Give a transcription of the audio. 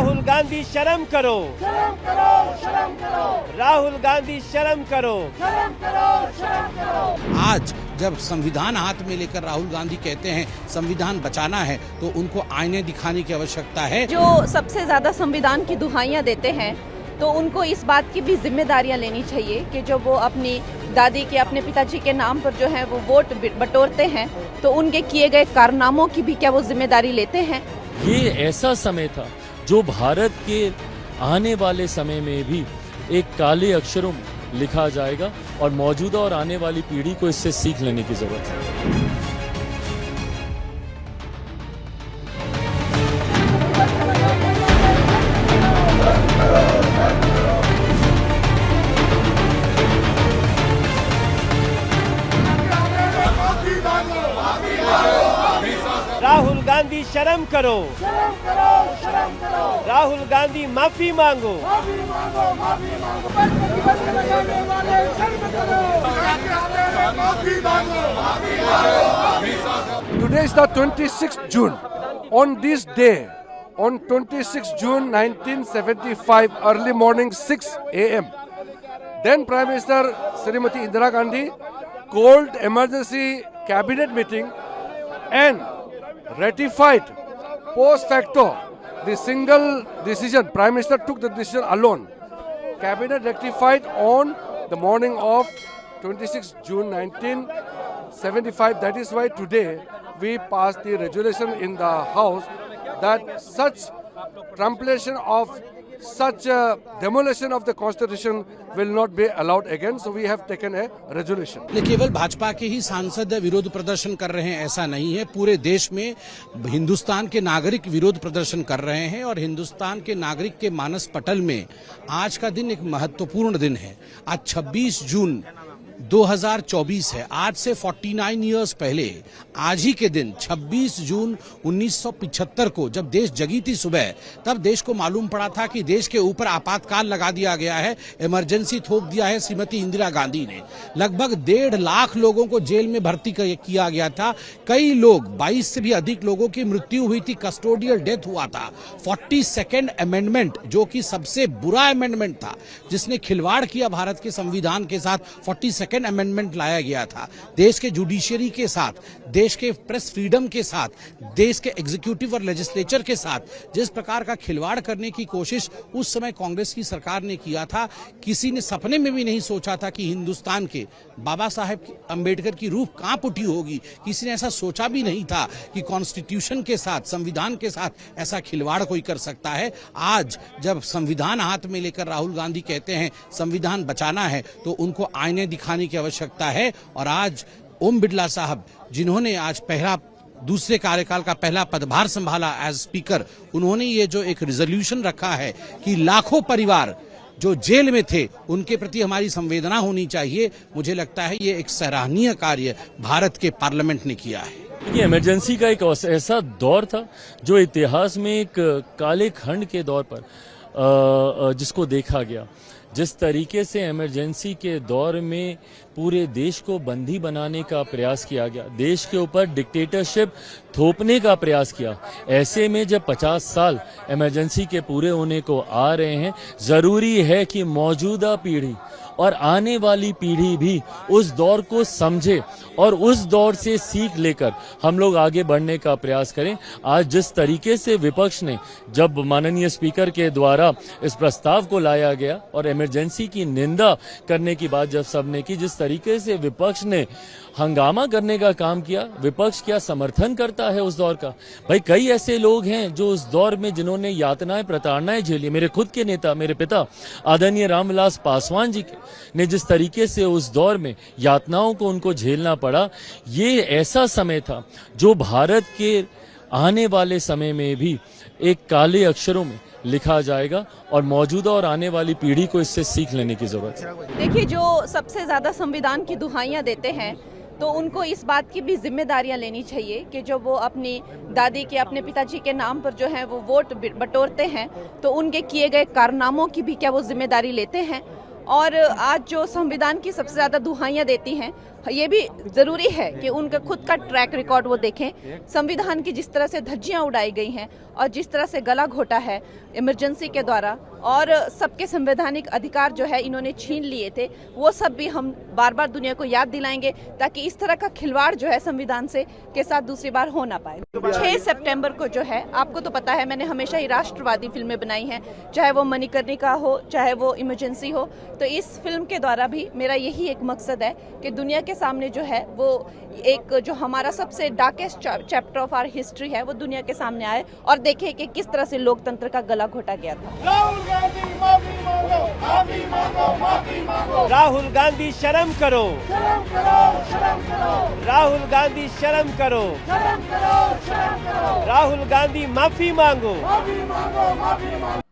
राहुल गांधी शर्म करो, शर्म करो, शर्म करो, राहुल गांधी शर्म करो, शर्म करो, शर्म करो। आज जब संविधान हाथ में लेकर राहुल गांधी कहते हैं संविधान बचाना है, तो उनको आईने दिखाने की आवश्यकता है। जो सबसे ज्यादा संविधान की दुहाइयां देते हैं, तो उनको इस बात की भी जिम्मेदारियां लेनी चाहिए कि जो वो अपनी दादी के, अपने पिताजी के नाम पर जो है वो वोट बटोरते हैं, तो उनके किए गए कारनामों की भी क्या वो जिम्मेदारी लेते हैं। ये ऐसा समय था जो भारत के आने वाले समय में भी एक काले अक्षरों में लिखा जाएगा और मौजूदा और आने वाली पीढ़ी को इससे सीख लेने की जरूरत है। राहुल गांधी शर्म करो, शर्म करो, शर्म करो, राहुल गांधी माफी मांगो, माफी मांगो, माफी मांगो। प्रतिबंध लगाने वाले शर्म करो, माफी मांगो, माफी मांगो। Today is the 26th June. On this day, on 26th June 1975, early morning 6 a.m., then Prime Minister Srimati Indira Gandhi called emergency cabinet meeting and ratified post facto the single decision. Prime Minister took the decision alone. Cabinet rectified on the morning of 26 June 1975. That is why today we passed the resolution in the House that such trumpulation of such demolition of the Constitution will not be allowed again. So we have taken a resolution. लेकिन केवल भाजपा के ही सांसद विरोध प्रदर्शन कर रहे हैं ऐसा नहीं है। पूरे देश में हिंदुस्तान के नागरिक विरोध प्रदर्शन कर रहे हैं और हिंदुस्तान के नागरिक के मानस पटल में आज का दिन एक महत्वपूर्ण दिन है। आज 26 जून 2024 है। आज से 49 इयर्स पहले आज ही के दिन 26 जून 1975 को जब देश जगी थी सुबह, तब देश को मालूम पड़ा था कि देश के ऊपर आपातकाल लगा दिया गया है, इमरजेंसी थोप दिया है श्रीमती इंदिरा गांधी ने। लगभग 1.5 लाख लोगों को जेल में भर्ती किया गया था। कई लोग, 22 से भी अधिक लोगों की मृत्यु हुई थी, कस्टोडियल डेथ हुआ था। 42nd अमेंडमेंट, जो कि सबसे बुरा अमेंडमेंट था, जिसने खिलवाड़ किया भारत के संविधान के साथ, 42nd अमेंडमेंट लाया गया था। देश के जुडिशियरी के साथ, देश के प्रेस फ्रीडम के साथ, देश के एग्जीक्यूटिव और लेजिस्लेचर के साथ जिस प्रकार का खिलवाड़ करने की कोशिश उस समय कांग्रेस की सरकार ने किया था, किसी ने सपने में भी नहीं सोचा था कि हिंदुस्तान के बाबा साहेब अंबेडकर की रूह कांप उठी होगी। किसी ने ऐसा सोचा भी नहीं था कि कॉन्स्टिट्यूशन के साथ, संविधान के साथ ऐसा खिलवाड़ कोई कर सकता है। आज जब संविधान हाथ में लेकर राहुल गांधी कहते हैं संविधान बचाना है, तो उनको आईने दिखाने की आवश्यकता है। और आज ओम बिड़ला साहब, जिन्होंने आज दूसरे कार्यकाल का पहला पदभार संभाला एज स्पीकर, उन्होंने ये जो एक रिजोल्यूशन रखा है कि लाखों परिवार जो जेल में थे उनके प्रति हमारी संवेदना होनी चाहिए, मुझे लगता है ये एक सराहनीय कार्य भारत के पार्लियामेंट ने किया है। ये इमरजेंसी का एक ऐसा दौर था जो इतिहास में एक काले खंड के दौर पर जिसको देखा गया। जिस तरीके से इमरजेंसी के दौर में पूरे देश को बंदी बनाने का प्रयास किया गया, देश के ऊपर डिक्टेटरशिप थोपने का प्रयास किया, ऐसे में जब 50 साल इमरजेंसी के पूरे होने को आ रहे हैं, जरूरी है कि मौजूदा पीढ़ी और आने वाली पीढ़ी भी उस दौर को समझे और उस दौर से सीख लेकर हम लोग आगे बढ़ने का प्रयास करें। आज जिस तरीके से विपक्ष ने, जब माननीय स्पीकर के द्वारा इस प्रस्ताव को लाया गया और इमरजेंसी की निंदा करने की बात जब सबने की, जिस तरीके से विपक्ष ने हंगामा करने का काम किया, विपक्ष क्या समर्थन करता है उस दौर का? भाई कई ऐसे लोग हैं जो उस दौर में जिन्होंने यातनाएं, प्रताड़नाएं झेली। मेरे खुद के नेता, मेरे पिता आदरणीय रामविलास पासवान जी ने जिस तरीके से उस दौर में यातनाओं को उनको झेलना पड़ा, ये ऐसा समय था जो भारत के आने वाले समय में भी एक काले अक्षरों में लिखा जाएगा और मौजूदा और आने वाली पीढ़ी को इससे सीख लेने की जरूरत है। देखिए, जो सबसे ज्यादा संविधान की दुहाइयां देते हैं, तो उनको इस बात की भी जिम्मेदारियां लेनी चाहिए कि जो वो अपनी दादी के, अपने पिताजी के नाम पर जो है वो वोट बटोरते हैं, तो उनके किए गए कारनामों की भी क्या वो जिम्मेदारी लेते हैं। और आज जो संविधान की सबसे ज्यादा दुहाइयां देती हैं, ये भी जरूरी है कि उनका खुद का ट्रैक रिकॉर्ड वो देखें। संविधान की जिस तरह से धज्जियां उड़ाई गई हैं और जिस तरह से गला घोटा है इमरजेंसी के द्वारा और सबके संवैधानिक अधिकार जो है इन्होंने छीन लिए थे, वो सब भी हम बार बार दुनिया को याद दिलाएंगे ताकि इस तरह का खिलवाड़ जो है संविधान से के साथ दूसरी बार हो ना पाए। 6 सितंबर को जो है, आपको तो पता है मैंने हमेशा ही राष्ट्रवादी फिल्में बनाई हैं, चाहे वो मणिकर्णिका हो चाहे वो इमरजेंसी हो। तो इस फिल्म के द्वारा भी मेरा यही एक मकसद है कि दुनिया के सामने जो है वो एक जो हमारा सबसे darkest chapter of our history है वो दुनिया के सामने आए और देखें कि किस तरह से लोकतंत्र का गला घोटा गया था। राहुल गांधी माफी मांगो, माफी मांगो, माफी मांगो। राहुल गांधी शर्म करो, शर्म करो, शर्म करो, राहुल गांधी शर्म करो, शर्म करो, शर्म करो। राहुल गांधी माफी मांगो। माफी मांगो, माफी मांगो।